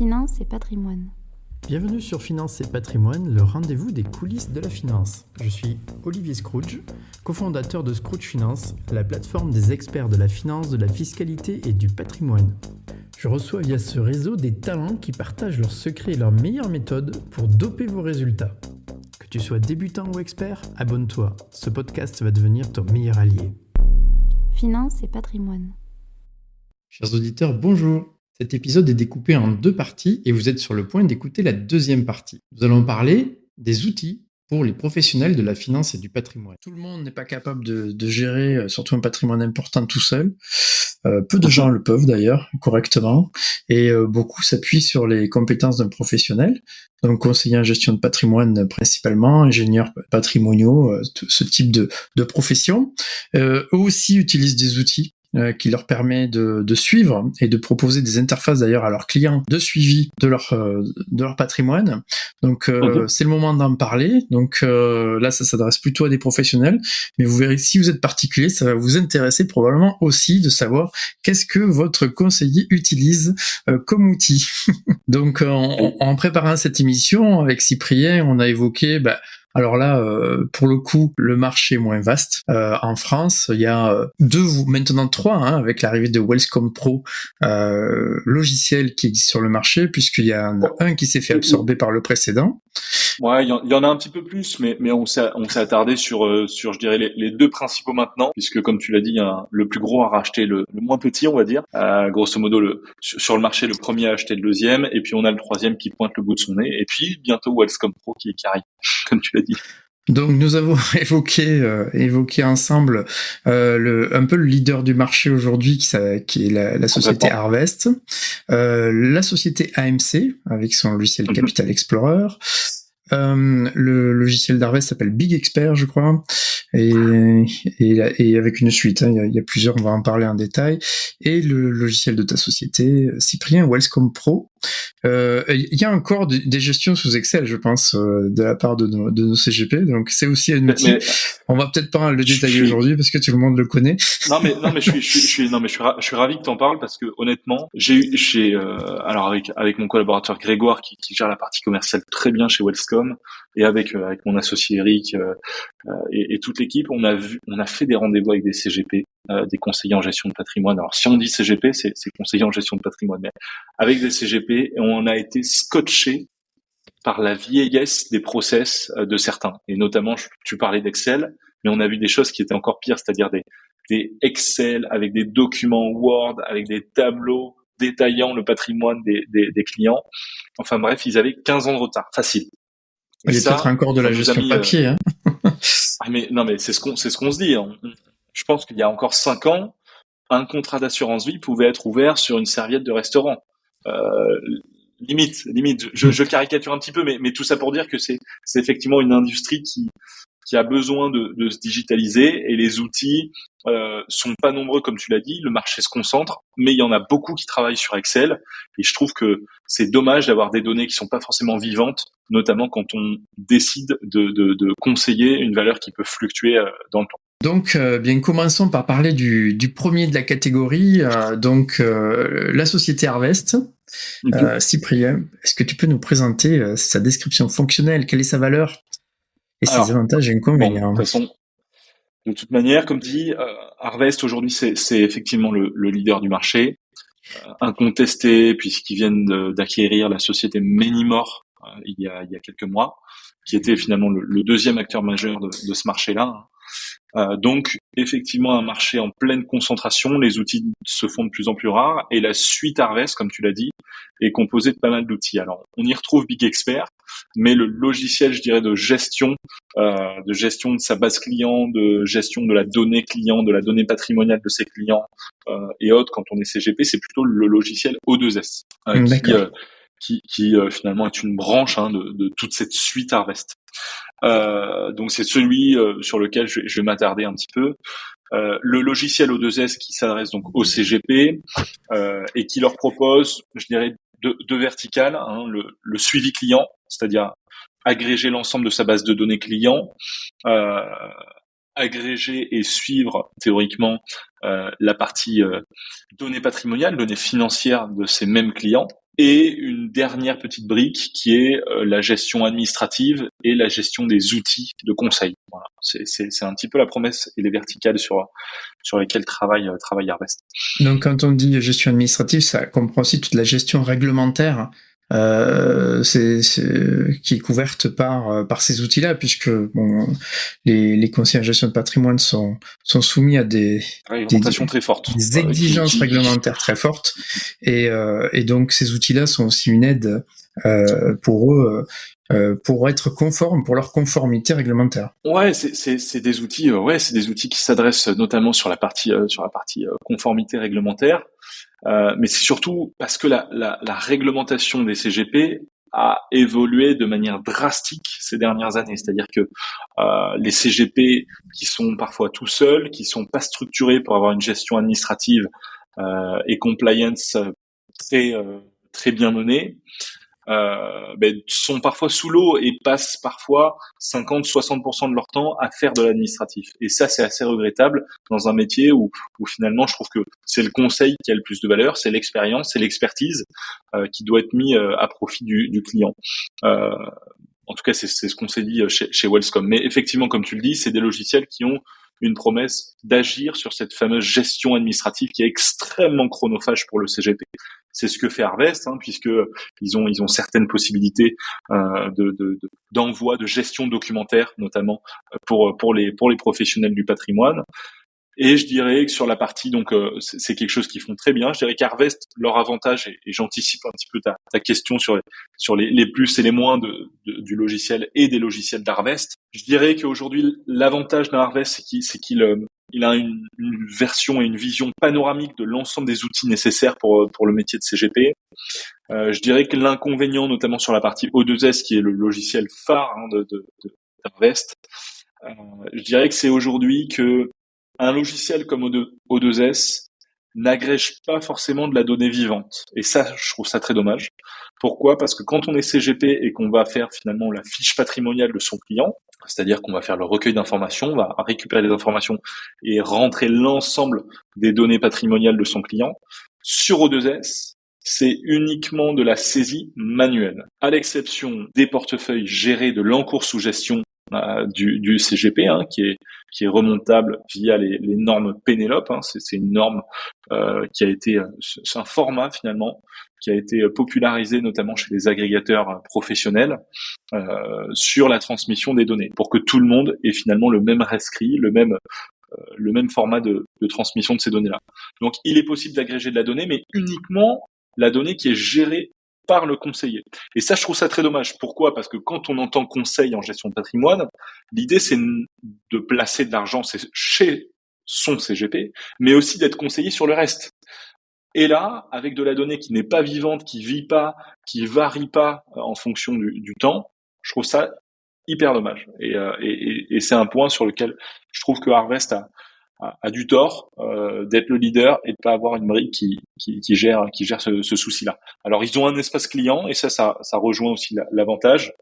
Finance et patrimoine. Bienvenue sur Finance et patrimoine, le rendez-vous des coulisses de la finance. Je suis Olivier Scrooge, cofondateur de Scrooge Finance, la plateforme des experts de la finance, de la fiscalité et du patrimoine. Je reçois via ce réseau des talents qui partagent leurs secrets et leurs meilleures méthodes pour doper vos résultats. Que tu sois débutant ou expert, abonne-toi. Ce podcast va devenir ton meilleur allié. Finance et patrimoine. Chers auditeurs, bonjour. Cet épisode est découpé en 2 parties et vous êtes sur le point d'écouter la deuxième partie. Nous allons parler des outils pour les professionnels de la finance et du patrimoine. Tout le monde n'est pas capable de gérer surtout un patrimoine important tout seul. Peu de gens le peuvent d'ailleurs correctement et beaucoup s'appuient sur les compétences d'un professionnel. Donc conseiller en gestion de patrimoine principalement, ingénieurs patrimoniaux, ce type de profession. Eux aussi utilisent des outils qui leur permet de suivre et de proposer des interfaces d'ailleurs à leurs clients de suivi de leur patrimoine. Donc c'est le moment d'en parler. Donc là ça s'adresse plutôt à des professionnels, mais vous verrez si vous êtes particulier, ça va vous intéresser probablement aussi de savoir qu'est-ce que votre conseiller utilise comme outil. Donc en préparant cette émission avec Cyprien, on a évoqué alors là, pour le coup, le marché est moins vaste. En France, il y a 2, maintenant 3, avec l'arrivée de Wellscome Pro, logiciel qui existe sur le marché, puisqu'il y a un qui s'est fait absorber par le précédent. Ouais, il y en a un petit peu plus, mais on s'est attardé sur je dirais les 2 principaux maintenant, puisque comme tu l'as dit, le plus gros a racheté le moins petit, on va dire. Grosso modo, sur le marché, le premier a acheté le deuxième, et puis on a le troisième qui pointe le bout de son nez, et puis bientôt Wellscome Pro qui arrive, comme tu l'as dit. Donc nous avons évoqué ensemble un peu le leader du marché aujourd'hui qui est la société Harvest, la société AMC avec son logiciel Capital Explorer. Le logiciel d'Harvest s'appelle Big Expert, je crois, et avec une suite, il y a plusieurs, on va en parler en détail, et le logiciel de ta société, Cyprien, Wellscome Pro. Il y a encore des gestions sous Excel, je pense, de la part de nos CGP, donc c'est aussi un outil. On va peut-être pas le détailler aujourd'hui parce que tout le monde le connaît. Non mais je suis ravi que t'en parles parce que honnêtement, alors avec mon collaborateur Grégoire qui gère la partie commerciale très bien chez Wellscome et avec mon associé Eric et toute l'équipe, on a fait des rendez-vous avec des CGP, des conseillers en gestion de patrimoine. Alors si on dit CGP, c'est conseillers en gestion de patrimoine, mais avec des CGP, et on a été scotché par la vieillesse des process de certains. Et notamment, tu parlais d'Excel, mais on a vu des choses qui étaient encore pires, c'est-à-dire des Excel avec des documents Word, avec des tableaux détaillant le patrimoine des clients. Enfin bref, ils avaient 15 ans de retard, facile. Il y a peut-être encore de la gestion papier. Mais c'est ce qu'on se dit. Je pense qu'il y a encore 5 ans, un contrat d'assurance vie pouvait être ouvert sur une serviette de restaurant. Limite. Je caricature un petit peu, mais tout ça pour dire que c'est effectivement une industrie qui a besoin de se digitaliser et les outils sont pas nombreux comme tu l'as dit. Le marché se concentre, mais il y en a beaucoup qui travaillent sur Excel et je trouve que c'est dommage d'avoir des données qui sont pas forcément vivantes, notamment quand on décide de conseiller une valeur qui peut fluctuer dans le temps. Donc, commençons par parler du premier de la catégorie, la société Harvest. Cyprien, est-ce que tu peux nous présenter sa description fonctionnelle, quelle est sa valeur et ses avantages et inconvénients? De toute manière, comme dit, Harvest aujourd'hui c'est effectivement le leader du marché, incontesté puisqu'ils viennent d'acquérir la société Menimore il y a quelques mois, qui était finalement le deuxième acteur majeur de ce marché-là. Donc effectivement un marché en pleine concentration, les outils se font de plus en plus rares et la suite Harvest, comme tu l'as dit, est composée de pas mal d'outils. Alors on y retrouve Big Expert, mais le logiciel, je dirais, de gestion de sa base client, de gestion de la donnée client, de la donnée patrimoniale de ses clients et autres, quand on est CGP, c'est plutôt le logiciel O2S qui finalement est une branche de toute cette suite Harvest. Donc c'est celui sur lequel je vais m'attarder un petit peu. Le logiciel O2S qui s'adresse donc au CGP et qui leur propose, je dirais, deux verticales, le suivi client, c'est-à-dire agréger l'ensemble de sa base de données client, agréger et suivre théoriquement la partie données patrimoniales, données financières de ces mêmes clients, et une dernière petite brique qui est la gestion administrative et la gestion des outils de conseil. Voilà. C'est un petit peu la promesse et les verticales sur lesquelles travaille Harvest. Donc, quand on dit gestion administrative, ça comprend aussi toute la gestion réglementaire qui est couverte par ces outils-là, puisque les conseillers en gestion de patrimoine sont soumis à des réglementations très fortes, des exigences réglementaires très fortes, et donc ces outils-là sont aussi une aide pour eux. Pour être conforme, pour leur conformité réglementaire. Ouais, c'est des outils, c'est des outils qui s'adressent notamment sur la partie conformité réglementaire, mais c'est surtout parce que la réglementation des CGP a évolué de manière drastique ces dernières années. C'est-à-dire que les CGP qui sont parfois tout seuls, qui sont pas structurés pour avoir une gestion administrative et compliance très bien menée, sont parfois sous l'eau et passent parfois 50-60% de leur temps à faire de l'administratif. Et ça, c'est assez regrettable dans un métier où finalement, je trouve que c'est le conseil qui a le plus de valeur, c'est l'expérience, c'est l'expertise qui doit être mis à profit du client. En tout cas, c'est ce qu'on s'est dit chez Wellscom. Mais effectivement, comme tu le dis, c'est des logiciels qui ont une promesse d'agir sur cette fameuse gestion administrative qui est extrêmement chronophage pour le CGP. C'est ce que fait Harvest, puisque ils ont certaines possibilités d'envoi, de gestion documentaire, notamment pour les professionnels du patrimoine. Et je dirais que sur la partie, donc c'est quelque chose qu'ils font très bien. Je dirais qu'Harvest, leur avantage, et j'anticipe un petit peu ta question sur les plus et les moins du logiciel et des logiciels d'Harvest. Je dirais qu'aujourd'hui, l'avantage d'un Harvest, c'est qu'il a une version et une vision panoramique de l'ensemble des outils nécessaires pour le métier de CGP. Je dirais que l'inconvénient, notamment sur la partie O2S, qui est le logiciel phare d'Harvest, je dirais que c'est aujourd'hui que un logiciel comme O2S n'agrège pas forcément de la donnée vivante. Et ça, je trouve ça très dommage. Pourquoi ? Parce que quand on est CGP et qu'on va faire finalement la fiche patrimoniale de son client, c'est-à-dire qu'on va faire le recueil d'informations, on va récupérer les informations et rentrer l'ensemble des données patrimoniales de son client, sur O2S, c'est uniquement de la saisie manuelle. À l'exception des portefeuilles gérés de l'encours sous gestion du CGP, qui est remontable via les normes Pénélope. C'est une norme qui a été, c'est un format finalement qui a été popularisé notamment chez les agrégateurs professionnels sur la transmission des données, pour que tout le monde ait finalement le même rescrit, le même format de transmission de ces données-là. Donc, il est possible d'agréger de la donnée, mais uniquement la donnée qui est gérée par le conseiller. Et ça, je trouve ça très dommage. Pourquoi ? Parce que quand on entend conseil en gestion de patrimoine, l'idée, c'est de placer de l'argent chez son CGP, mais aussi d'être conseillé sur le reste. Et là, avec de la donnée qui n'est pas vivante, qui vit pas, qui varie pas en fonction du temps, je trouve ça hyper dommage. Et c'est un point sur lequel je trouve que Harvest a du tort d'être le leader et de pas avoir une brique qui gère ce souci-là. Alors ils ont un espace client et ça rejoint aussi l'avantage.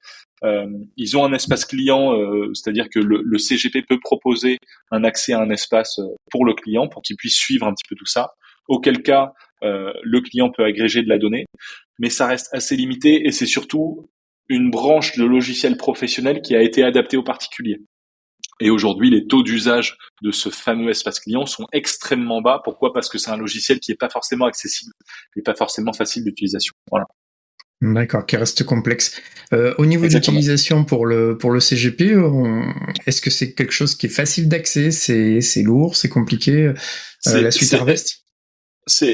Ils ont un espace client, c'est-à-dire que le CGP peut proposer un accès à un espace pour le client pour qu'il puisse suivre un petit peu tout ça. Auquel cas le client peut agréger de la donnée, mais ça reste assez limité et c'est surtout une branche de logiciel professionnel qui a été adaptée aux particuliers. Et aujourd'hui, les taux d'usage de ce fameux espace client sont extrêmement bas. Pourquoi ? Parce que c'est un logiciel qui n'est pas forcément accessible et pas forcément facile d'utilisation. Voilà. D'accord, qui reste complexe. Au niveau d'utilisation pour le CGP, est-ce que c'est quelque chose qui est facile d'accès ? C'est lourd, c'est compliqué la suite Harvest ?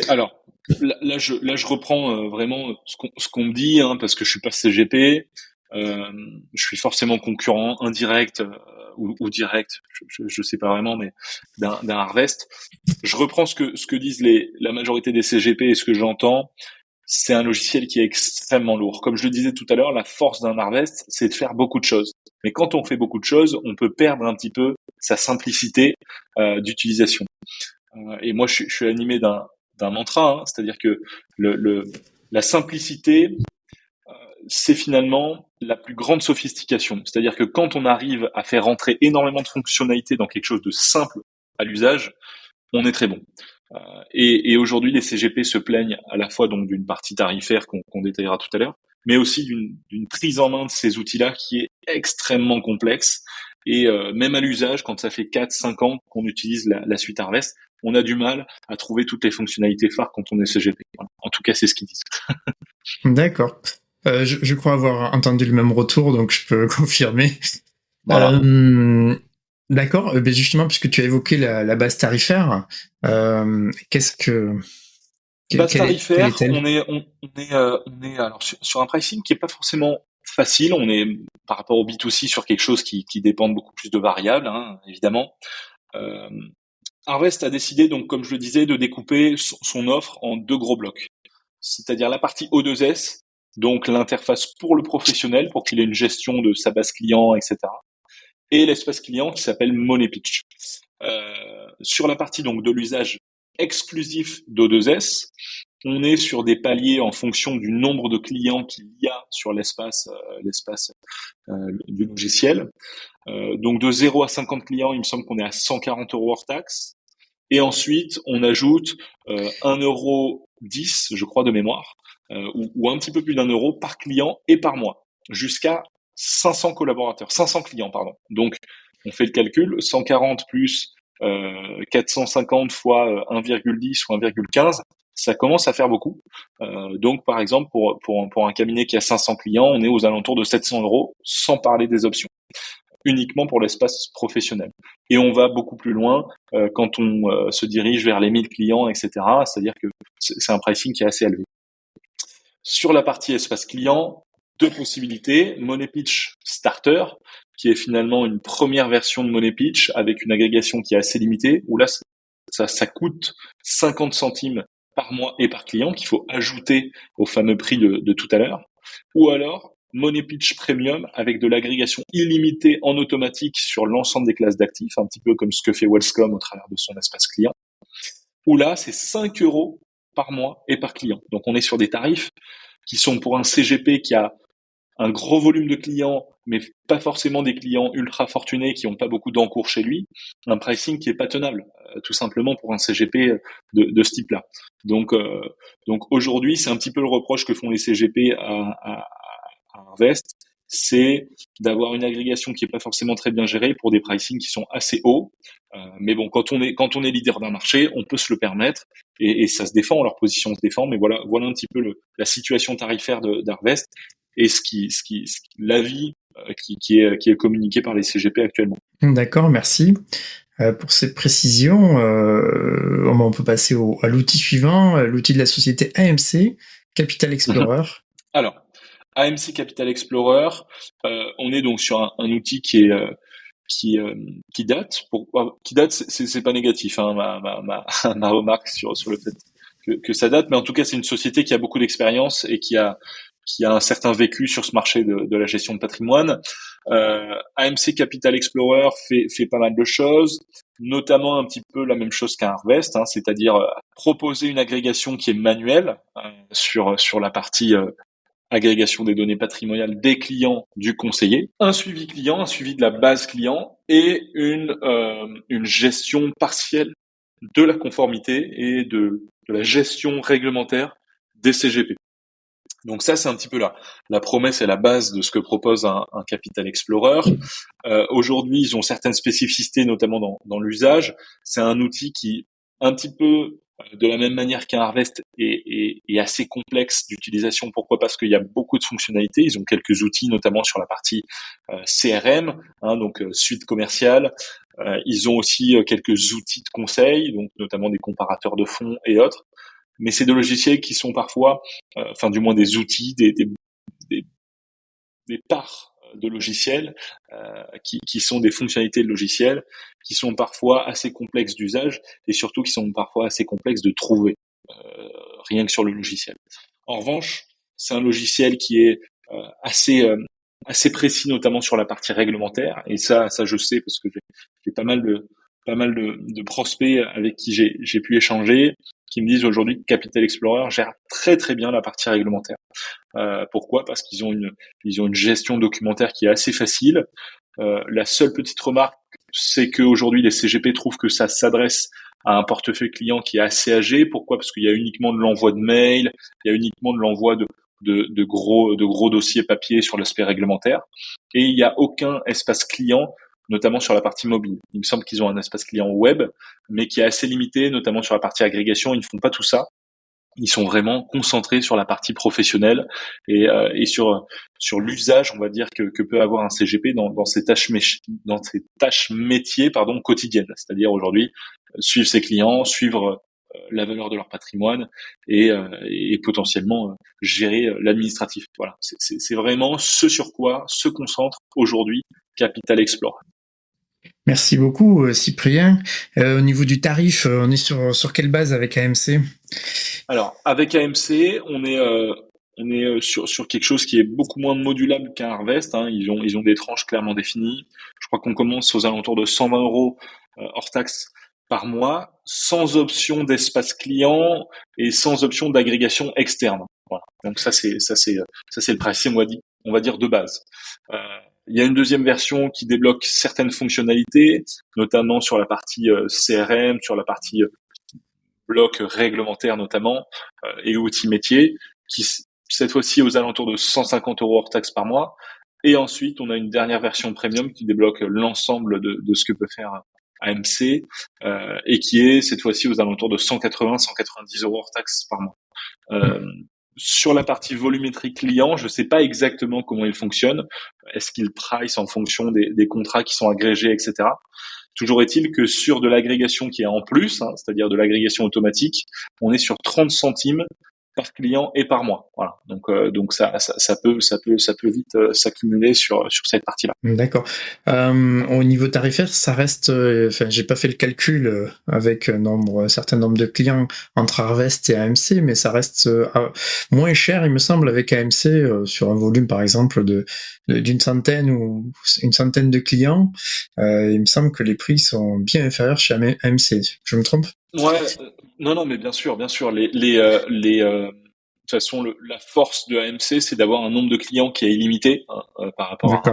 Alors là je reprends vraiment ce qu'on me dit, parce que je suis pas CGP. Je suis forcément concurrent indirect ou direct, je sais pas vraiment, mais d'un Harvest. Je reprends ce que disent la majorité des CGP et ce que j'entends. C'est un logiciel qui est extrêmement lourd. Comme je le disais tout à l'heure, la force d'un Harvest, c'est de faire beaucoup de choses. Mais quand on fait beaucoup de choses, on peut perdre un petit peu sa simplicité d'utilisation. Et moi, je suis animé d'un mantra, c'est-à-dire que la simplicité, c'est finalement la plus grande sophistication. C'est-à-dire que quand on arrive à faire rentrer énormément de fonctionnalités dans quelque chose de simple à l'usage, on est très bon. Et aujourd'hui, les CGP se plaignent à la fois donc d'une partie tarifaire qu'on détaillera tout à l'heure, mais aussi d'une prise en main de ces outils-là qui est extrêmement complexe. Et même à l'usage, quand ça fait 4-5 ans qu'on utilise la suite Harvest, on a du mal à trouver toutes les fonctionnalités phares quand on est CGP. Voilà. En tout cas, c'est ce qu'ils disent. D'accord. Je crois avoir entendu le même retour, donc je peux confirmer. Voilà. D'accord. Ben justement, puisque tu as évoqué la base tarifaire, qu'est-ce que Base quelle tarifaire, est-elle? on est alors sur un pricing qui est pas forcément facile. On est par rapport au B2C sur quelque chose qui dépend beaucoup plus de variables, hein, évidemment. Euh, Harvest a décidé donc, comme je le disais, de découper son offre en 2 gros blocs. C'est-à-dire la partie O2S, donc l'interface pour le professionnel, pour qu'il ait une gestion de sa base client, etc. Et l'espace client qui s'appelle Money Pitch. Sur la partie donc de l'usage exclusif d'O2S, on est sur des paliers en fonction du nombre de clients qu'il y a sur l'espace du logiciel. Donc de 0 à 50 clients, il me semble qu'on est à 140 € hors taxe. Et ensuite, on ajoute 1,10 €, je crois, de mémoire, ou un petit peu plus d'1 € par client et par mois, jusqu'à 500 collaborateurs, 500 clients, pardon. Donc, on fait le calcul, 140 plus 450 fois 1,10 ou 1,15, ça commence à faire beaucoup. Donc, par exemple, pour un cabinet qui a 500 clients, on est aux alentours de 700 €, sans parler des options, uniquement pour l'espace professionnel. Et on va beaucoup plus loin quand on se dirige vers les 1000 clients, etc. C'est-à-dire que c'est un pricing qui est assez élevé. Sur la partie espace client, 2 possibilités. Money Pitch Starter, qui est finalement une première version de Money Pitch avec une agrégation qui est assez limitée, où là, ça coûte 50 centimes par mois et par client qu'il faut ajouter au fameux prix de tout à l'heure. Ou alors, Money Pitch Premium avec de l'agrégation illimitée en automatique sur l'ensemble des classes d'actifs, un petit peu comme ce que fait Wellscom au travers de son espace client, où là, c'est 5 € par mois et par client. Donc, on est sur des tarifs qui sont pour un CGP qui a un gros volume de clients, mais pas forcément des clients ultra fortunés qui n'ont pas beaucoup d'encours chez lui, un pricing qui est pas tenable, tout simplement pour un CGP de ce type-là. Donc aujourd'hui, c'est un petit peu le reproche que font les CGP à Harvest, c'est d'avoir une agrégation qui est pas forcément très bien gérée pour des pricing qui sont assez hauts. Mais bon, quand on est leader d'un marché, on peut se le permettre et ça se défend, leur position se défend. Mais voilà un petit peu la situation tarifaire d'Harvest et l'avis qui est communiqué par les CGP actuellement. D'accord, merci. Pour ces précisions, on peut passer à l'outil suivant, l'outil de la société AMC, Capital Explorer. Alors, AMC Capital Explorer, on est donc sur un outil qui date. Qui date, c'est pas négatif, hein, ma remarque sur le fait que ça date, mais en tout cas, c'est une société qui a beaucoup d'expérience et qui a un certain vécu sur ce marché de la gestion de patrimoine. AMC Capital Explorer fait pas mal de choses, notamment un petit peu la même chose qu'un Harvest, hein, c'est-à-dire proposer une agrégation qui est manuelle sur la partie agrégation des données patrimoniales des clients du conseiller, un suivi client, un suivi de la base client et une gestion partielle de la conformité et de la gestion réglementaire des CGP. Donc ça, c'est un petit peu la promesse et la base de ce que propose un Capital Explorer. Aujourd'hui, ils ont certaines spécificités, notamment dans l'usage. C'est un outil qui, un petit peu de la même manière qu'un Harvest, est assez complexe d'utilisation. Pourquoi ? Parce qu'il y a beaucoup de fonctionnalités. Ils ont quelques outils, notamment sur la partie CRM, hein, donc suite commerciale. Ils ont aussi quelques outils de conseil, donc notamment des comparateurs de fonds et autres. Mais c'est des logiciels qui sont parfois, enfin du moins des outils, des parts de logiciels qui sont des fonctionnalités de logiciels qui sont parfois assez complexes d'usage et surtout qui sont parfois assez complexes de trouver rien que sur le logiciel. En revanche, c'est un logiciel qui est assez précis, notamment sur la partie réglementaire, et ça je sais parce que j'ai pas mal de prospects avec qui j'ai pu échanger, qui me disent aujourd'hui que Capital Explorer gère très très bien la partie réglementaire. Pourquoi ? Parce qu'ils ont une gestion documentaire qui est assez facile. La seule petite remarque, c'est qu'aujourd'hui les CGP trouvent que ça s'adresse un portefeuille client qui est assez âgé. Pourquoi? Parce qu'il y a uniquement de l'envoi de mails, il y a uniquement de l'envoi de gros dossiers papier sur l'aspect réglementaire, et il n'y a aucun espace client, notamment sur la partie mobile. Il me semble qu'ils ont un espace client web, mais qui est assez limité, notamment sur la partie agrégation. Ils ne font pas tout ça. Ils sont vraiment concentrés sur la partie professionnelle et sur l'usage, on va dire, que peut avoir un CGP dans ses tâches métiers quotidiennes. C'est-à-dire aujourd'hui suivre ses clients, suivre la valeur de leur patrimoine et potentiellement gérer l'administratif. Voilà, c'est vraiment ce sur quoi se concentre aujourd'hui Capital Explore. Merci beaucoup, Cyprien. Au niveau du tarif, on est sur quelle base avec AMC? Alors, avec AMC, on est sur quelque chose qui est beaucoup moins modulable qu'un Harvest. Hein. Ils ont des tranches clairement définies. Je crois qu'on commence aux alentours de 120 € hors taxe par mois, sans option d'espace client et sans option d'agrégation externe. Voilà. Donc ça c'est le pricing, on va dire de base. Il y a une deuxième version qui débloque certaines fonctionnalités, notamment sur la partie CRM, sur la partie bloc réglementaire notamment, et outils métiers, qui cette fois-ci aux alentours de 150 € hors taxe par mois. Et ensuite, on a une dernière version premium qui débloque l'ensemble de ce que peut faire AMC, et qui est cette fois-ci aux alentours de 180-190 € hors taxe par mois. Sur la partie volumétrie client, je ne sais pas exactement comment il fonctionne. Est-ce qu'il price en fonction des contrats qui sont agrégés, etc. Toujours est-il que sur de l'agrégation qui est en plus, c'est-à-dire de l'agrégation automatique, on est sur 30 centimes par client et par mois. Voilà. Donc ça peut vite s'accumuler sur cette partie-là. D'accord. Au niveau tarifaire, ça reste. J'ai pas fait le calcul avec un certain nombre de clients entre Harvest et AMC, mais ça reste moins cher, il me semble, avec AMC sur un volume, par exemple, d'une centaine ou une centaine de clients. Il me semble que les prix sont bien inférieurs chez AMC. Je me trompe? Ouais. Non, mais bien sûr. De toute façon, la force de AMC, c'est d'avoir un nombre de clients qui est illimité par rapport à un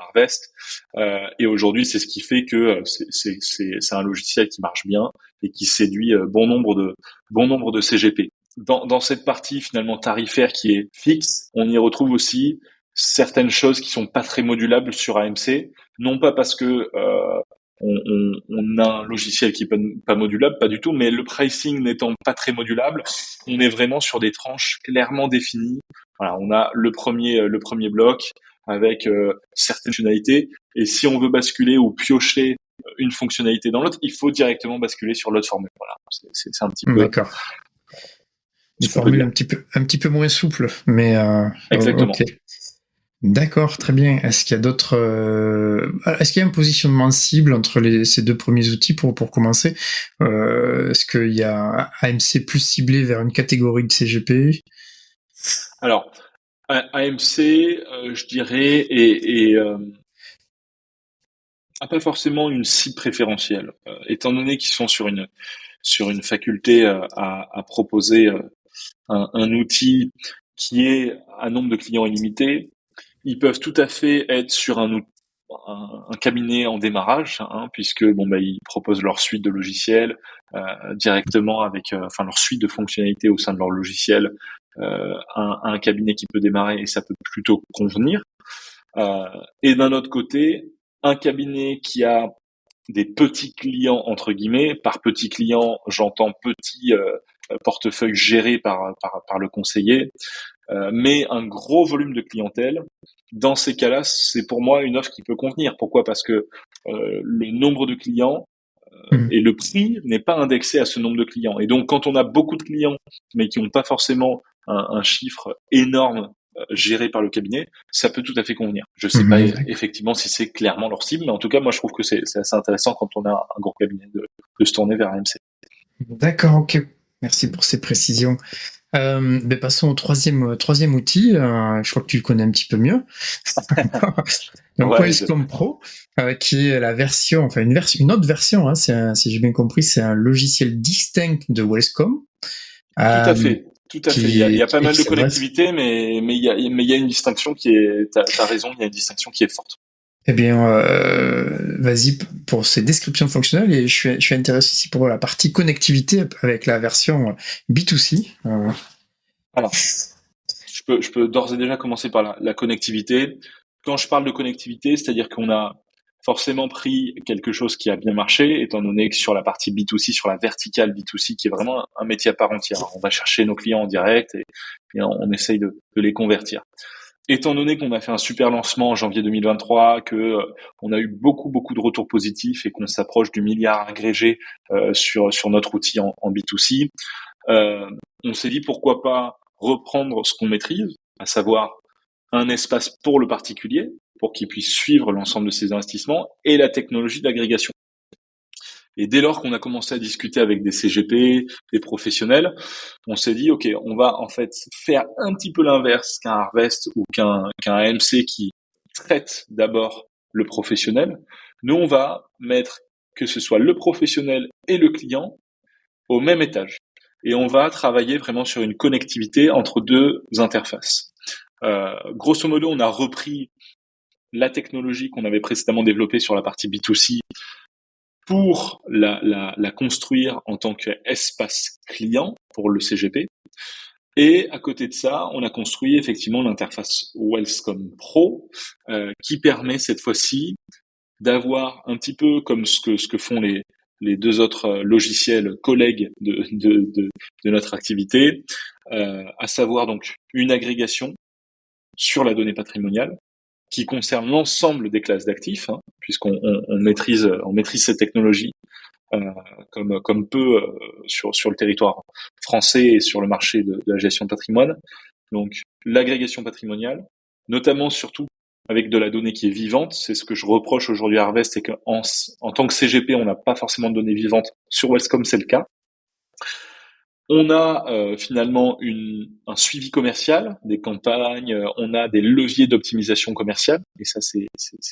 Harvest. Et aujourd'hui, c'est ce qui fait que c'est un logiciel qui marche bien et qui séduit bon nombre de CGP. Dans cette partie finalement tarifaire qui est fixe, on y retrouve aussi certaines choses qui sont pas très modulables sur AMC, non pas parce que on a un logiciel qui est pas modulable, pas du tout, mais le pricing n'étant pas très modulable, on est vraiment sur des tranches clairement définies. Voilà, on a le premier bloc avec certaines fonctionnalités, et si on veut basculer ou piocher une fonctionnalité dans l'autre, il faut directement basculer sur l'autre formule. Voilà, c'est un petit peu. D'accord. Une formule un petit peu moins souple, mais exactement. Okay. D'accord, très bien. Est-ce qu'il y a est-ce qu'il y a un positionnement cible entre ces deux premiers outils pour commencer? Est-ce qu'il y a AMC plus ciblé vers une catégorie de CGP? Alors, AMC, je dirais, a pas forcément une cible préférentielle, étant donné qu'ils sont sur une faculté à proposer un outil qui est un nombre de clients illimité. Ils peuvent tout à fait être sur un cabinet en démarrage, puisque ils proposent leur suite de logiciels directement avec leur suite de fonctionnalités au sein de leur logiciel, un cabinet qui peut démarrer, et ça peut plutôt convenir. Et d'un autre côté, un cabinet qui a des petits clients entre guillemets. Par petits clients, j'entends petits portefeuille géré par le conseiller, mais un gros volume de clientèle. Dans ces cas-là, c'est pour moi une offre qui peut convenir. Pourquoi? Parce que le nombre de clients et le prix n'est pas indexé à ce nombre de clients. Et donc, quand on a beaucoup de clients, mais qui n'ont pas forcément un chiffre énorme géré par le cabinet, ça peut tout à fait convenir. Je sais pas effectivement si c'est clairement leur cible, mais en tout cas, moi, je trouve que c'est assez intéressant quand on a un gros cabinet de se tourner vers AMC. D'accord, ok. Merci pour ces précisions. Passons au troisième outil. Je crois que tu le connais un petit peu mieux. Donc, Wellscom Pro, qui est la version, une autre version. Si j'ai bien compris, c'est un logiciel distinct de Wellscom. Tout à fait. Il y a pas mal de connectivité, mais il y a une distinction qui est. T'as raison, il y a une distinction qui est forte. Eh bien, vas-y pour ces descriptions fonctionnelles, et je suis intéressé aussi pour la partie connectivité avec la version B2C. Alors, je peux d'ores et déjà commencer par la connectivité. Quand je parle de connectivité, c'est-à-dire qu'on a forcément pris quelque chose qui a bien marché, étant donné que sur la partie B2C, sur la verticale B2C, qui est vraiment un métier à part entière, on va chercher nos clients en direct et on essaye de les convertir. Étant donné qu'on a fait un super lancement en janvier 2023, que on a eu beaucoup de retours positifs et qu'on s'approche du milliard agrégé sur notre outil en B2C, on s'est dit pourquoi pas reprendre ce qu'on maîtrise, à savoir un espace pour le particulier, pour qu'il puisse suivre l'ensemble de ses investissements, et la technologie d'agrégation. Et dès lors qu'on a commencé à discuter avec des CGP, des professionnels, on s'est dit, OK, on va en fait faire un petit peu l'inverse qu'un Harvest ou qu'un AMC qui traite d'abord le professionnel. Nous, on va mettre que ce soit le professionnel et le client au même étage. Et on va travailler vraiment sur une connectivité entre deux interfaces. Grosso modo, on a repris la technologie qu'on avait précédemment développée sur la partie B2C pour la construire en tant qu'espace client pour le CGP. Et à côté de ça, on a construit effectivement l'interface Wellscom Pro qui permet cette fois-ci d'avoir un petit peu comme ce que font les deux autres logiciels collègues de notre activité, à savoir donc une agrégation sur la donnée patrimoniale qui concerne l'ensemble des classes d'actifs, hein, puisqu'on maîtrise cette technologie comme peu sur le territoire français et sur le marché de la gestion de patrimoine. Donc l'agrégation patrimoniale, notamment surtout avec de la donnée qui est vivante, c'est ce que je reproche aujourd'hui à Harvest, c'est qu'en tant que CGP, on n'a pas forcément de données vivantes. Sur Wellscom, c'est le cas. On a finalement un suivi commercial des campagnes, on a des leviers d'optimisation commerciale, et ça c'est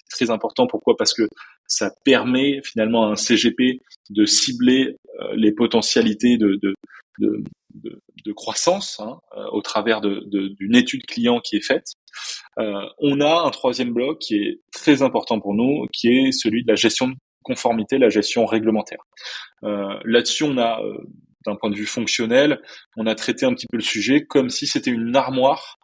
très important. Pourquoi ? Parce que ça permet finalement à un CGP de cibler les potentialités de croissance hein, au travers d'une étude client qui est faite. On a un troisième bloc qui est très important pour nous, qui est celui de la gestion de conformité, la gestion réglementaire. Là-dessus, on a d'un point de vue fonctionnel, on a traité un petit peu le sujet comme si c'était une armoire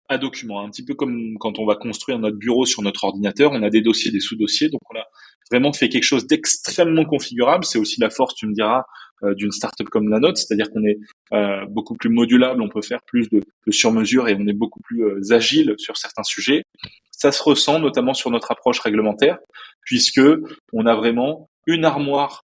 à documents, un petit peu comme quand on va construire notre bureau sur notre ordinateur, on a des dossiers, des sous-dossiers, donc on a vraiment fait quelque chose d'extrêmement configurable. C'est aussi la force, tu me diras, d'une startup comme la nôtre, c'est-à-dire qu'on est beaucoup plus modulable, on peut faire plus de sur-mesure et on est beaucoup plus agile sur certains sujets. Ça se ressent notamment sur notre approche réglementaire, puisque on a vraiment une armoire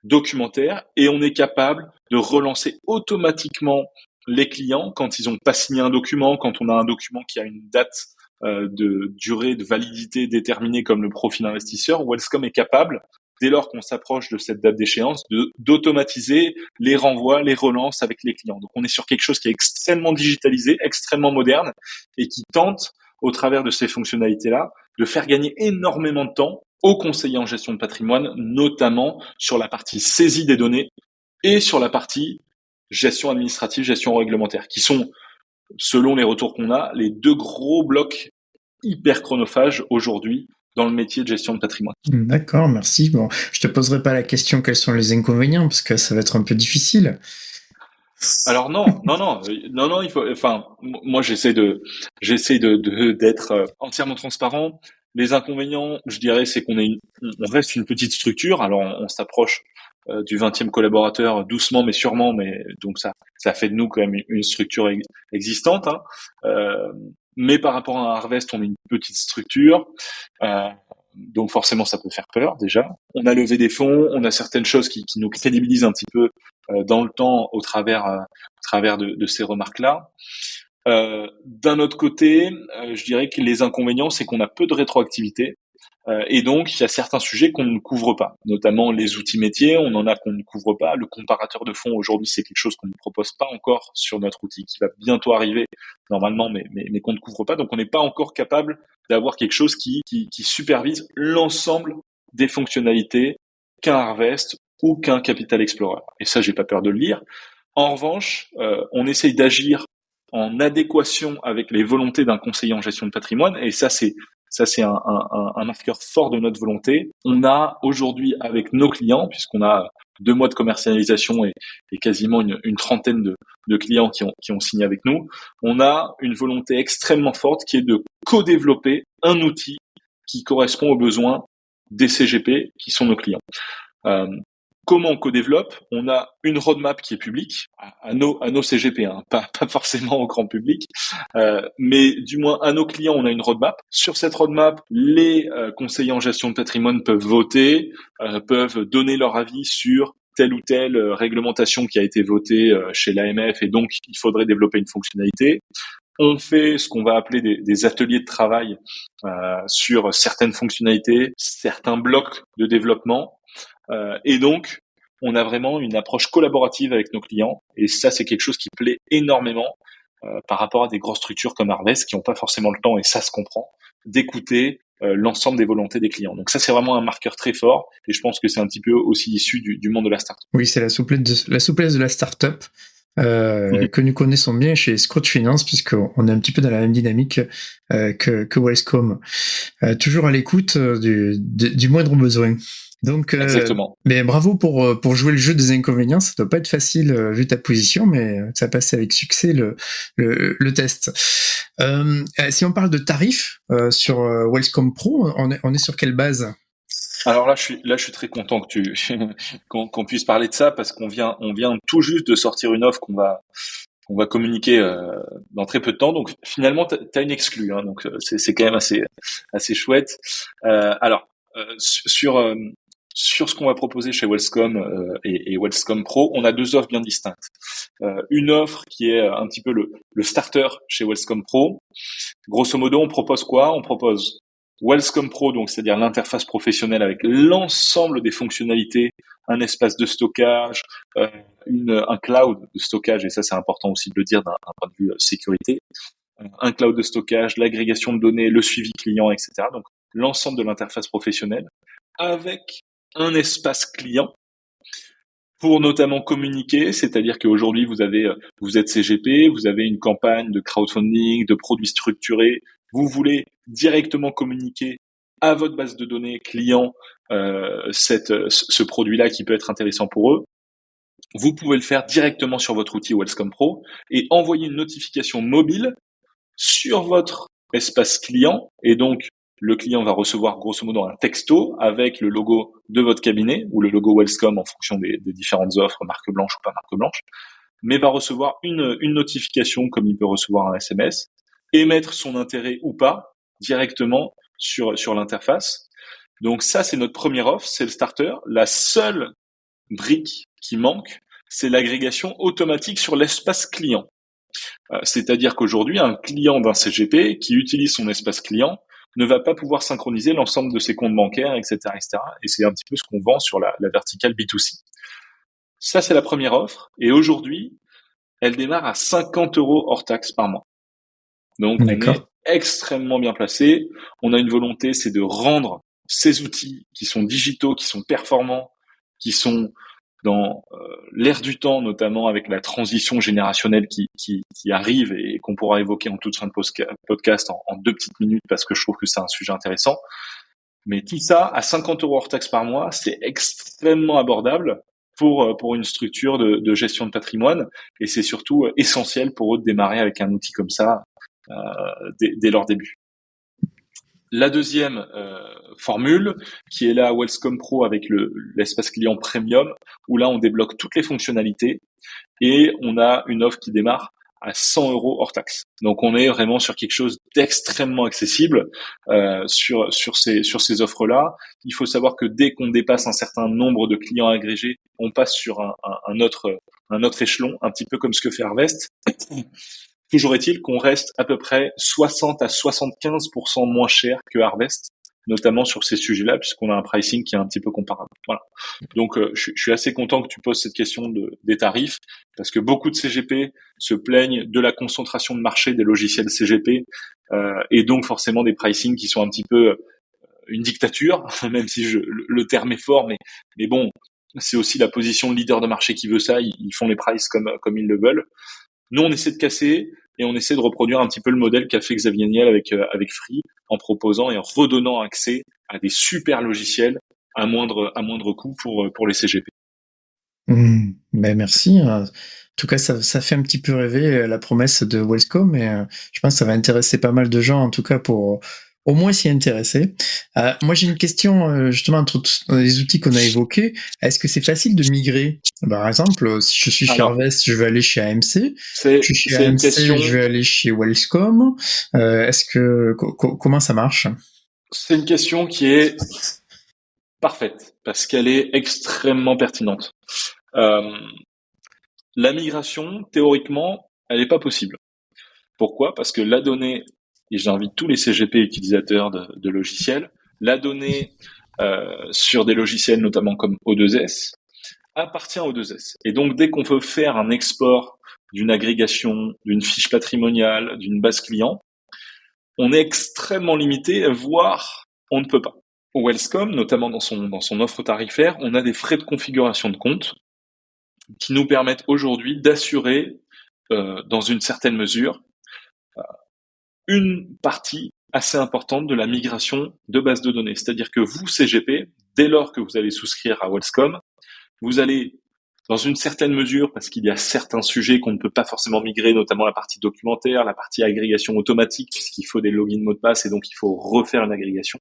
documentaire et on est capable de relancer automatiquement les clients quand ils n'ont pas signé un document, quand on a un document qui a une date de durée de validité déterminée comme le profil investisseur. Wellscom est capable, dès lors qu'on s'approche de cette date d'échéance, d'automatiser les renvois, les relances avec les clients. Donc on est sur quelque chose qui est extrêmement digitalisé, extrêmement moderne et qui tente, au travers de ces fonctionnalités-là, de faire gagner énormément de temps aux conseillers en gestion de patrimoine, notamment sur la partie saisie des données et sur la partie gestion administrative, gestion réglementaire, qui sont, selon les retours qu'on a, les deux gros blocs hyper chronophages aujourd'hui dans le métier de gestion de patrimoine. D'accord, merci. Bon, je te poserai pas la question quels sont les inconvénients parce que ça va être un peu difficile. Alors non, il faut, enfin, moi j'essaie d'être entièrement transparent. Les inconvénients, je dirais, c'est on reste une petite structure. Alors on s'approche du 20e collaborateur doucement mais sûrement, mais donc ça fait de nous quand même une structure existante. Hein. Mais par rapport à un Harvest, on est une petite structure. Donc forcément, ça peut faire peur déjà. On a levé des fonds, on a certaines choses qui nous crédibilisent un petit peu dans le temps au travers de ces remarques-là. D'un autre côté, je dirais que les inconvénients, c'est qu'on a peu de rétroactivité. Et donc, il y a certains sujets qu'on ne couvre pas, notamment les outils métiers, on en a qu'on ne couvre pas. Le comparateur de fonds, aujourd'hui, c'est quelque chose qu'on ne propose pas encore sur notre outil, qui va bientôt arriver normalement, mais qu'on ne couvre pas. Donc, on n'est pas encore capable d'avoir quelque chose qui supervise l'ensemble des fonctionnalités qu'un Harvest ou qu'un Capital Explorer. Et ça, j'ai pas peur de le dire. En revanche, on essaye d'agir en adéquation avec les volontés d'un conseiller en gestion de patrimoine, et ça, c'est Ça, c'est un marqueur fort de notre volonté. On a aujourd'hui avec nos clients, puisqu'on a 2 mois de commercialisation et quasiment une trentaine de clients qui ont signé avec nous, on a une volonté extrêmement forte qui est de co-développer un outil qui correspond aux besoins des CGP qui sont nos clients. Comment on co-développe? On a une roadmap qui est publique à nos CGP, hein, pas forcément au grand public, mais du moins à nos clients, on a une roadmap. Sur cette roadmap, les conseillers en gestion de patrimoine peuvent voter, peuvent donner leur avis sur telle ou telle réglementation qui a été votée chez l'AMF et donc il faudrait développer une fonctionnalité. On fait ce qu'on va appeler des ateliers de travail sur certaines fonctionnalités, certains blocs de développement. Et donc, on a vraiment une approche collaborative avec nos clients. Et ça, c'est quelque chose qui plaît énormément par rapport à des grosses structures comme Harvest qui n'ont pas forcément le temps, et ça se comprend, d'écouter l'ensemble des volontés des clients. Donc ça, c'est vraiment un marqueur très fort. Et je pense que c'est un petit peu aussi issu du monde de la startup. Oui, c'est la souplesse de la startup. Que nous connaissons bien chez Scrooge Finance, puisqu'on est un petit peu dans la même dynamique que Wellscome, toujours à l'écoute du moindre besoin. Donc, exactement. Mais bravo pour jouer le jeu des inconvénients. Ça doit pas être facile vu ta position, mais ça a passé avec succès le test. Si on parle de tarifs sur Wellscome Pro, on est sur quelle base? Alors là, je suis très content que qu'on puisse parler de ça parce qu'on vient tout juste de sortir une offre qu'on va communiquer dans très peu de temps. Donc finalement, t'as une exclue, hein, donc c'est quand même assez chouette. Alors sur ce qu'on va proposer chez Wellscome et Wellscome Pro, on a 2 offres bien distinctes. Une offre qui est un petit peu le starter chez Wellscome Pro. Grosso modo, on propose quoi? On propose Wellscome Pro, donc c'est-à-dire l'interface professionnelle avec l'ensemble des fonctionnalités, un espace de stockage, un cloud de stockage, et ça c'est important aussi de le dire d'un point de vue sécurité, un cloud de stockage, l'agrégation de données, le suivi client, etc. Donc l'ensemble de l'interface professionnelle avec un espace client pour notamment communiquer, c'est-à-dire qu'aujourd'hui vous êtes CGP, vous avez une campagne de crowdfunding, de produits structurés, vous voulez directement communiquer à votre base de données client ce produit-là qui peut être intéressant pour eux. Vous pouvez le faire directement sur votre outil Wellscome Pro et envoyer une notification mobile sur votre espace client, et donc le client va recevoir grosso modo un texto avec le logo de votre cabinet ou le logo Wellscome en fonction des différentes offres, marque blanche ou pas marque blanche, mais va recevoir une notification comme il peut recevoir un SMS, émettre son intérêt ou pas directement sur l'interface. Donc ça, c'est notre première offre, c'est le starter. La seule brique qui manque, c'est l'agrégation automatique sur l'espace client. C'est-à-dire qu'aujourd'hui, un client d'un CGP qui utilise son espace client ne va pas pouvoir synchroniser l'ensemble de ses comptes bancaires, etc., etc. Et c'est un petit peu ce qu'on vend sur la verticale B2C. Ça, c'est la première offre. Et aujourd'hui, elle démarre à 50 € hors taxe par mois. Donc, on est extrêmement bien placé. On a une volonté, c'est de rendre ces outils qui sont digitaux, qui sont performants, qui sont dans l'ère du temps, notamment avec la transition générationnelle qui arrive et qu'on pourra évoquer en toute fin de podcast en 2 petites minutes parce que je trouve que c'est un sujet intéressant. Mais tout ça à 50 € hors taxe par mois, c'est extrêmement abordable pour une structure de gestion de patrimoine, et c'est surtout essentiel pour eux de démarrer avec un outil comme ça dès leur début. La deuxième formule, qui est là Wellscome Pro avec l'espace client premium, où là on débloque toutes les fonctionnalités et on a une offre qui démarre à 100 € hors taxe. Donc on est vraiment sur quelque chose d'extrêmement accessible sur ces offres-là. Il faut savoir que dès qu'on dépasse un certain nombre de clients agrégés, on passe sur un autre échelon, un petit peu comme ce que fait Harvest. Toujours est-il qu'on reste à peu près 60 à 75% moins cher que Harvest, notamment sur ces sujets-là, puisqu'on a un pricing qui est un petit peu comparable. Voilà. Donc, je suis assez content que tu poses cette question des tarifs, parce que beaucoup de CGP se plaignent de la concentration de marché des logiciels CGP, et donc forcément des pricing qui sont un petit peu une dictature, même si le terme est fort, mais bon, c'est aussi la position de leader de marché qui veut ça. Ils font les prices comme ils le veulent. Nous, on essaie de casser. et on essaie de reproduire un petit peu le modèle qu'a fait Xavier Niel avec Free, en proposant et en redonnant accès à des super logiciels à moindre coût pour les CGP. Ben merci. En tout cas, ça fait un petit peu rêver la promesse de Wellscome, et je pense que ça va intéresser pas mal de gens, en tout cas pour au moins s'y intéresser. Moi, j'ai une question justement entre les outils qu'on a évoqués. Est-ce que c'est facile de migrer? Par exemple, si je suis chez Harvest, je vais aller chez AMC. Je suis chez AMC, je vais aller chez Wellscome. Comment ça marche? C'est une question qui est parfaite parce qu'elle est extrêmement pertinente. La migration, théoriquement, elle n'est pas possible. Pourquoi? Parce que la donnée, et j'invite tous les CGP utilisateurs de logiciels, la donnée sur des logiciels notamment comme O2S appartient à O2S. Et donc, dès qu'on veut faire un export d'une agrégation, d'une fiche patrimoniale, d'une base client, on est extrêmement limité, voire on ne peut pas. Au Wellscome, notamment dans son offre tarifaire, on a des frais de configuration de compte qui nous permettent aujourd'hui d'assurer, dans une certaine mesure, une partie assez importante de la migration de bases de données. C'est-à-dire que vous, CGP, dès lors que vous allez souscrire à Wellscome, vous allez, dans une certaine mesure, parce qu'il y a certains sujets qu'on ne peut pas forcément migrer, notamment la partie documentaire, la partie agrégation automatique, puisqu'il faut des logins mots de passe et donc il faut refaire une agrégation.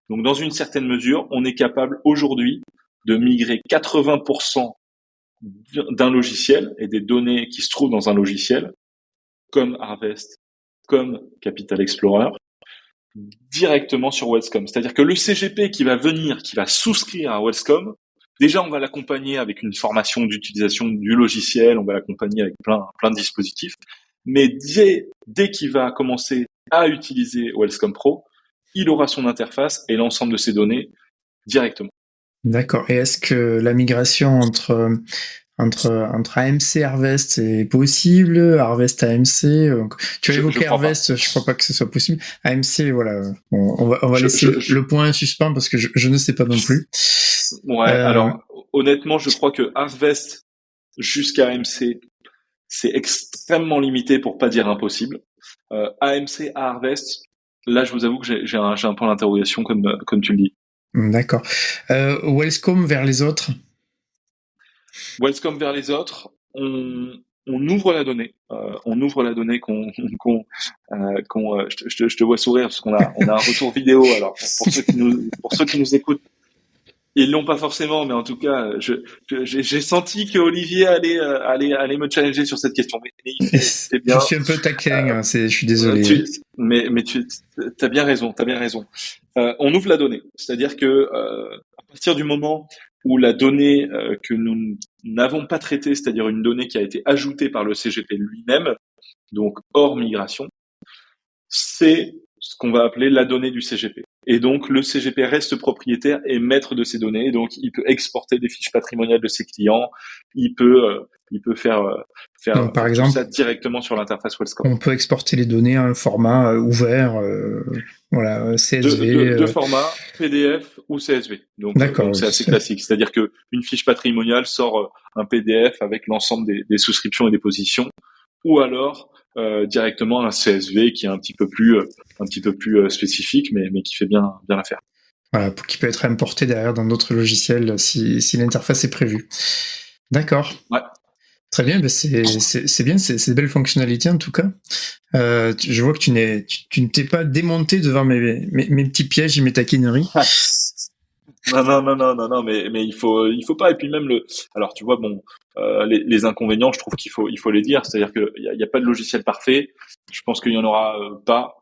Donc, dans une certaine mesure, on est capable aujourd'hui de migrer 80% d'un logiciel et des données qui se trouvent dans un logiciel, comme Harvest, comme Capital Explorer, directement sur Wellscome. C'est-à-dire que le CGP qui va souscrire à Wellscome, déjà on va l'accompagner avec une formation d'utilisation du logiciel, on va l'accompagner avec plein de dispositifs, mais dès qu'il va commencer à utiliser Wellscome Pro, il aura son interface et l'ensemble de ses données directement. D'accord. Et est-ce que la migration entre AMC et Harvest est possible? Harvest AMC, tu as évoqué Harvest, je crois pas que ce soit possible. AMC, voilà, on va laisser le point suspens parce que je ne sais pas non plus. Ouais, alors honnêtement, je crois que Harvest jusqu'à AMC, c'est extrêmement limité pour pas dire impossible. AMC à Harvest, là, je vous avoue que j'ai un point d'interrogation comme tu le dis. D'accord. Wellscome vers les autres? Wellscome vers les autres, on ouvre la donnée. On ouvre la donnée je te vois sourire parce qu'on a un retour vidéo. Alors pour ceux qui nous écoutent, ils l'ont pas forcément, mais en tout cas, j'ai senti que Olivier allait me challenger sur cette question. Mais c'est bien. Je suis un peu taquin, je suis désolé. Mais tu as bien raison, on ouvre la donnée, c'est-à-dire que à partir du moment où la donnée que nous n'avons pas traitée, c'est-à-dire une donnée qui a été ajoutée par le CGP lui-même, donc hors migration, c'est ce qu'on va appeler la donnée du CGP. Et donc, le CGP reste propriétaire et maître de ces données. Donc, il peut exporter des fiches patrimoniales de ses clients. Il peut faire donc, par exemple, ça directement sur l'interface Wellscome. On peut exporter les données à un format ouvert, voilà, CSV. De format PDF ou CSV. Donc c'est assez classique. C'est-à-dire que une fiche patrimoniale sort un PDF avec l'ensemble des souscriptions et des positions, ou alors directement un CSV qui est un petit peu plus spécifique, mais qui fait bien l'affaire. Voilà, qui peut être importé derrière dans d'autres logiciels si l'interface est prévue. D'accord. Ouais. Très bien, ben c'est bien, c'est de belles fonctionnalités en tout cas. Je vois que tu ne t'es pas démonté devant mes petits pièges et mes taquineries. Non, mais il faut pas. Et puis même alors tu vois, bon, les inconvénients, je trouve qu'il faut les dire. C'est-à-dire qu'il y a pas de logiciel parfait. Je pense qu'il y en aura pas.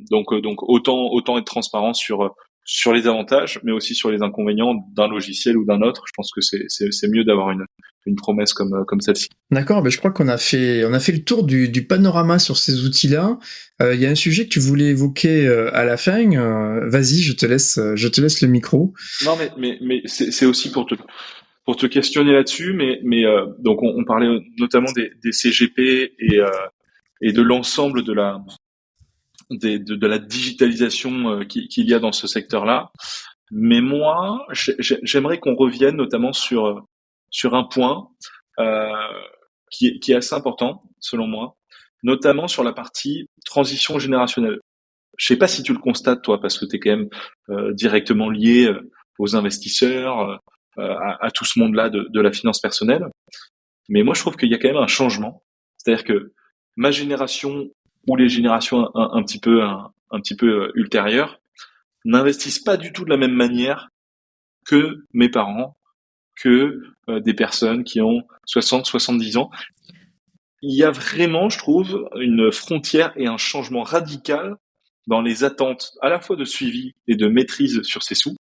Donc autant être transparent sur les avantages, mais aussi sur les inconvénients d'un logiciel ou d'un autre. Je pense que c'est mieux d'avoir une promesse comme celle-ci. D'accord, ben je crois qu'on a fait le tour du panorama sur ces outils-là. Il y a un sujet que tu voulais évoquer à la fin. Vas-y, je te laisse le micro. Non, mais c'est aussi pour te questionner là-dessus. Mais donc on parlait notamment des CGP et de l'ensemble de la digitalisation qu'il y a dans ce secteur-là. Mais moi, j'aimerais qu'on revienne notamment sur un point qui est assez important selon moi, notamment sur la partie transition générationnelle. Je sais pas si tu le constates, toi, parce que tu es quand même directement lié aux investisseurs, à tout ce monde-là de la finance personnelle. Mais moi, je trouve qu'il y a quand même un changement. C'est-à-dire que ma génération ou les générations un petit peu ultérieures n'investissent pas du tout de la même manière que mes parents, que des personnes qui ont 60, 70 ans. Il y a vraiment, je trouve, une frontière et un changement radical dans les attentes à la fois de suivi et de maîtrise sur ces sous.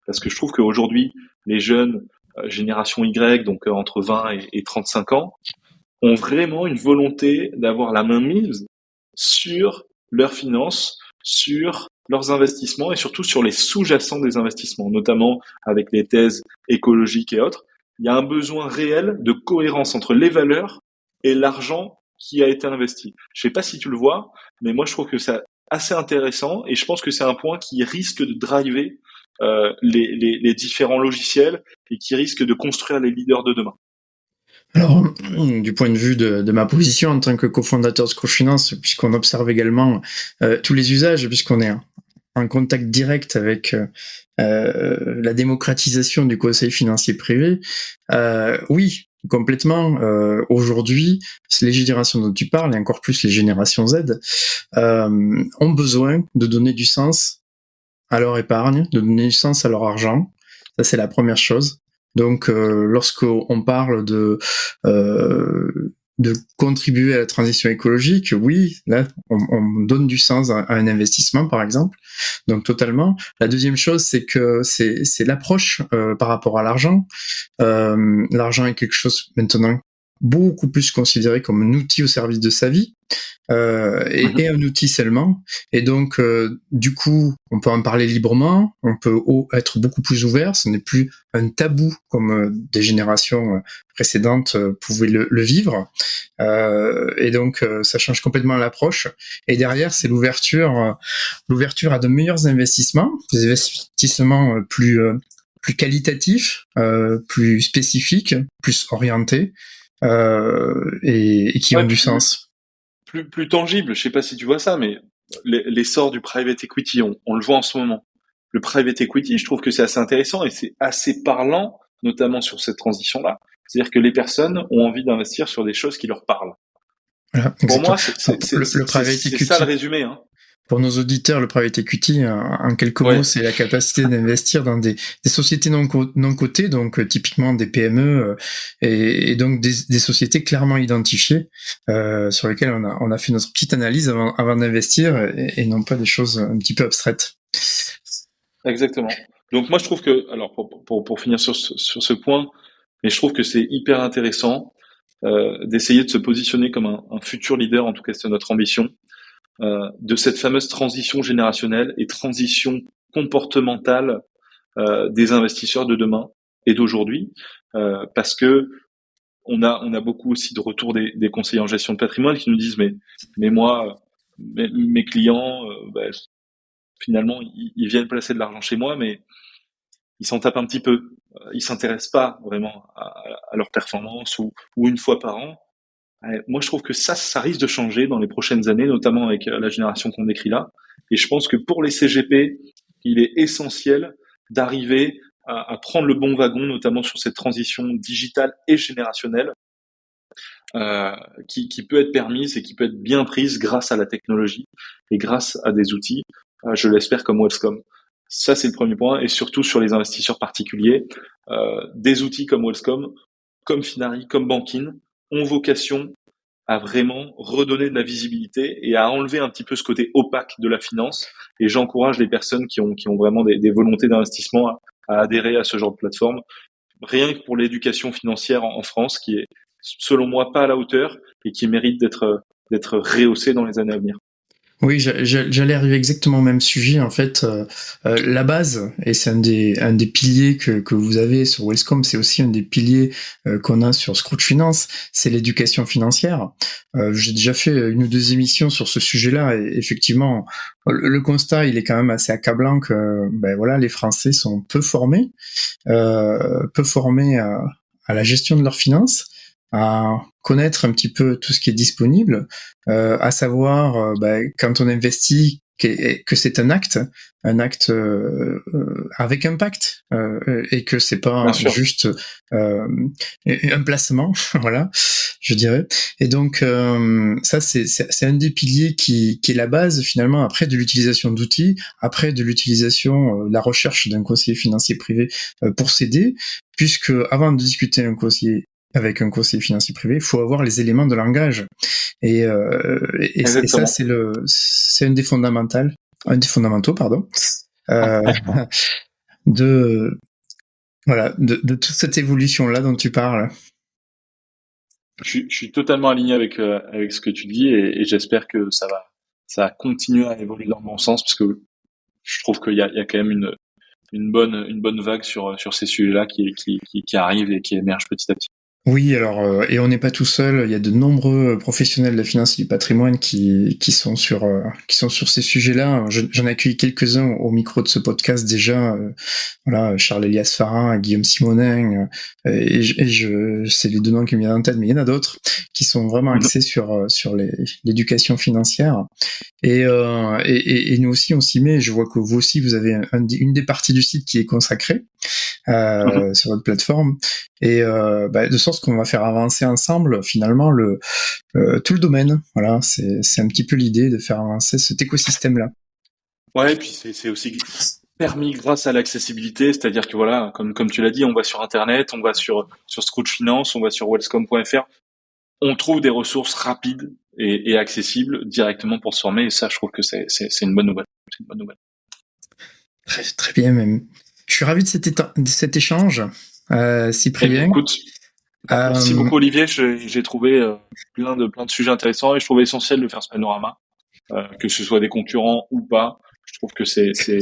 Parce que je trouve qu'aujourd'hui, les jeunes génération Y, donc entre 20 et 35 ans, ont vraiment une volonté d'avoir la main mise sur leurs finances, sur leurs investissements et surtout sur les sous-jacents des investissements, notamment avec les thèses écologiques et autres. Il y a un besoin réel de cohérence entre les valeurs et l'argent qui a été investi. Je sais pas si tu le vois, mais moi je trouve que c'est assez intéressant et je pense que c'est un point qui risque de driver les différents logiciels et qui risque de construire les leaders de demain. Alors, du point de vue de ma position en tant que cofondateur de Scratch Finance, puisqu'on observe également tous les usages, puisqu'on est en contact direct avec la démocratisation du conseil financier privé, oui, complètement. Aujourd'hui, les générations dont tu parles, et encore plus les générations Z, ont besoin de donner du sens à leur épargne, de donner du sens à leur argent. Ça, c'est la première chose. Donc, lorsqu'on parle de contribuer à la transition écologique, oui, là, on donne du sens à un investissement, par exemple. Donc, totalement. La deuxième chose, c'est que c'est l'approche par rapport à l'argent. L'argent est quelque chose maintenant beaucoup plus considéré comme un outil au service de sa vie et un outil seulement. Et donc, du coup, on peut en parler librement, on peut être beaucoup plus ouvert, ce n'est plus un tabou comme des générations précédentes pouvaient le vivre. Et donc, ça change complètement l'approche. Et derrière, c'est l'ouverture à de meilleurs investissements, des investissements plus qualitatifs, plus spécifiques, plus orientés. Et qui ont du sens. Plus tangible, je sais pas si tu vois ça, mais l'essor du private equity, on le voit en ce moment. Le private equity, je trouve que c'est assez intéressant et c'est assez parlant, notamment sur cette transition-là. C'est-à-dire que les personnes ont envie d'investir sur des choses qui leur parlent. Voilà, pour moi, c'est ça le résumé. Hein. Pour nos auditeurs, le private equity, en quelques mots, c'est la capacité d'investir dans des sociétés non cotées, donc typiquement des PME, et donc des sociétés clairement identifiées, sur lesquelles on a fait notre petite analyse avant d'investir, et non pas des choses un petit peu abstraites. Exactement. Donc moi, je trouve que, alors pour finir sur ce point, mais je trouve que c'est hyper intéressant d'essayer de se positionner comme un futur leader, en tout cas c'est notre ambition, de cette fameuse transition générationnelle et transition comportementale des investisseurs de demain et d'aujourd'hui, parce que on a beaucoup aussi de retours des conseillers en gestion de patrimoine qui nous disent mais moi mes clients finalement ils viennent placer de l'argent chez moi mais ils s'en tapent un petit peu, ils s'intéressent pas vraiment à leur performance ou une fois par an. Moi, je trouve que ça risque de changer dans les prochaines années, notamment avec la génération qu'on décrit là. Et je pense que pour les CGP, il est essentiel d'arriver à prendre le bon wagon, notamment sur cette transition digitale et générationnelle, qui peut être permise et qui peut être bien prise grâce à la technologie et grâce à des outils, je l'espère, comme Wellscom. Ça, c'est le premier point. Et surtout sur les investisseurs particuliers, des outils comme Wellscom, comme Finari, comme Bankin, ont vocation à vraiment redonner de la visibilité et à enlever un petit peu ce côté opaque de la finance. Et j'encourage les personnes qui ont vraiment des volontés d'investissement à adhérer à ce genre de plateforme. Rien que pour l'éducation financière en France, qui est, selon moi, pas à la hauteur et qui mérite d'être rehaussée dans les années à venir. Oui, j'allais arriver exactement au même sujet. En fait, la base, et c'est un des piliers que vous avez sur Wellscom, c'est aussi un des piliers qu'on a sur Scratch Finance, c'est l'éducation financière. J'ai déjà fait une ou deux émissions sur ce sujet-là, et effectivement, le constat, il est quand même assez accablant que, les Français sont peu formés à la gestion de leurs finances. à connaître un petit peu tout ce qui est disponible, à savoir quand on investit que c'est un acte avec impact, et que c'est pas juste un placement, voilà, je dirais. Et donc ça c'est un des piliers qui est la base finalement après de l'utilisation d'outils, après de l'utilisation la recherche d'un conseiller financier privé pour s'aider, puisque avant de discuter avec un conseiller financier privé, il faut avoir les éléments de langage. Et ça, c'est un des fondamentaux, pardon, de toute cette évolution-là dont tu parles. Je suis totalement aligné avec ce que tu dis et j'espère que ça va continuer à évoluer dans le bon sens parce que je trouve qu'il y a quand même une bonne vague sur ces sujets-là qui arrivent et qui émergent petit à petit. Oui, alors et on n'est pas tout seul. Il y a de nombreux professionnels de la finance et du patrimoine qui sont sur ces sujets-là. J'en ai accueilli quelques-uns au micro de ce podcast déjà. Voilà, Charles Elias Farin, Guillaume Simonin, et c'est les deux noms qui me viennent en tête, mais il y en a d'autres qui sont vraiment axés sur l'éducation financière. Et nous aussi on s'y met. Je vois que vous aussi vous avez une des parties du site qui est consacrée sur votre plateforme. Et de sorte qu'on va faire avancer ensemble finalement tout le domaine. Voilà, c'est un petit peu l'idée de faire avancer cet écosystème-là. Ouais, et puis c'est aussi permis grâce à l'accessibilité, c'est-à-dire que voilà, comme tu l'as dit, on va sur Internet, on va sur Scrooge Finance, on va sur wellscom.fr, on trouve des ressources rapides et accessibles directement pour se former. Et ça, je trouve que c'est une bonne nouvelle. C'est une bonne nouvelle. Très, très bien même. Je suis ravi de cet échange, Cyprien. Écoute, merci beaucoup Olivier. J'ai trouvé plein de sujets intéressants et je trouvais essentiel de faire ce panorama, que ce soit des concurrents ou pas. Je trouve que c'était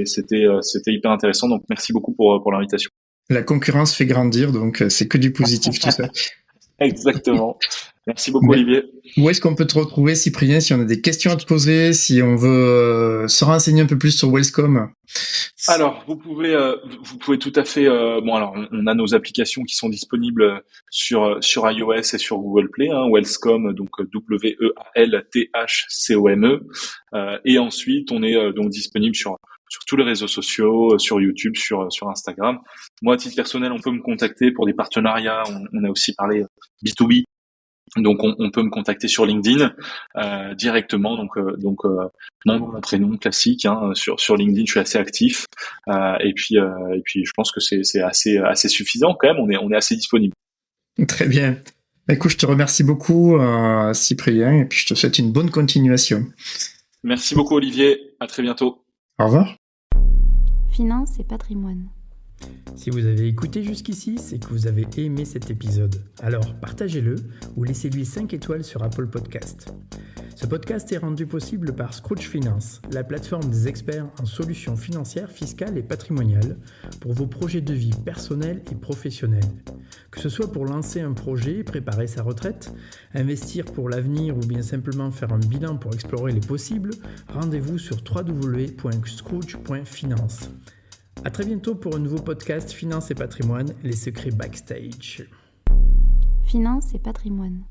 hyper intéressant. Donc merci beaucoup pour l'invitation. La concurrence fait grandir, donc c'est que du positif tout ça. Exactement. Merci beaucoup Olivier. Où est-ce qu'on peut te retrouver, Cyprien, si on a des questions à te poser, si on veut se renseigner un peu plus sur Wellscom? Alors, vous pouvez tout à fait. Alors, on a nos applications qui sont disponibles sur iOS et sur Google Play. Wellscom, donc WEALTHCOME. Et ensuite, on est donc disponible sur tous les réseaux sociaux, sur YouTube, sur Instagram. Moi, à titre personnel, on peut me contacter pour des partenariats. On a aussi parlé B2B. Donc on peut me contacter sur LinkedIn directement. Donc mon prénom classique sur LinkedIn, je suis assez actif. Et puis je pense que c'est assez suffisant quand même. On est assez disponible. Très bien. Écoute, je te remercie beaucoup Cyprien et puis je te souhaite une bonne continuation. Merci beaucoup Olivier. À très bientôt. Au revoir. Finance et patrimoine. Si vous avez écouté jusqu'ici, c'est que vous avez aimé cet épisode. Alors partagez-le ou laissez-lui 5 étoiles sur Apple Podcast. Ce podcast est rendu possible par Scrooge Finance, la plateforme des experts en solutions financières, fiscales et patrimoniales pour vos projets de vie personnels et professionnels. Que ce soit pour lancer un projet, préparer sa retraite, investir pour l'avenir ou bien simplement faire un bilan pour explorer les possibles, rendez-vous sur www.scrooge.finance. À très bientôt pour un nouveau podcast Finance et patrimoine, les secrets backstage. Finance et patrimoine.